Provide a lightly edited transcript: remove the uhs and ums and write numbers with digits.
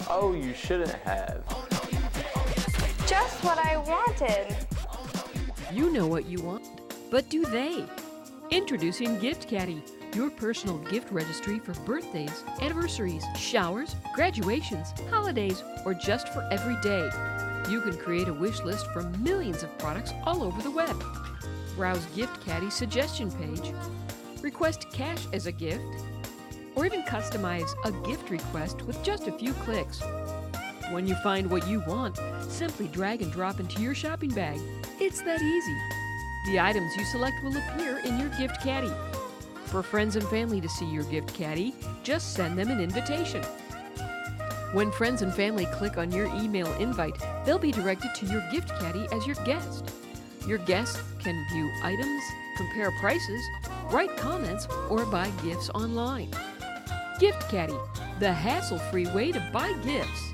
Oh, you shouldn't have. Just what I wanted. You know what you want, but do they? Introducing Gift Caddy, your personal gift registry for birthdays, anniversaries, showers, graduations, holidays, or just for every day. You can create a wish list from millions of products all over the web. Browse Gift Caddy's suggestion page, request cash as a gift, or even customize a gift request with just a few clicks. When you find what you want, simply drag and drop into your shopping bag. It's that easy. The items you select will appear in your Gift Caddy. For friends and family to see your Gift Caddy, just send them an invitation. When friends and family click on your email invite, they'll be directed to your Gift Caddy as your guest. Your guests can view items, compare prices, write comments, or buy gifts online. Gift Caddy, the hassle-free way to buy gifts.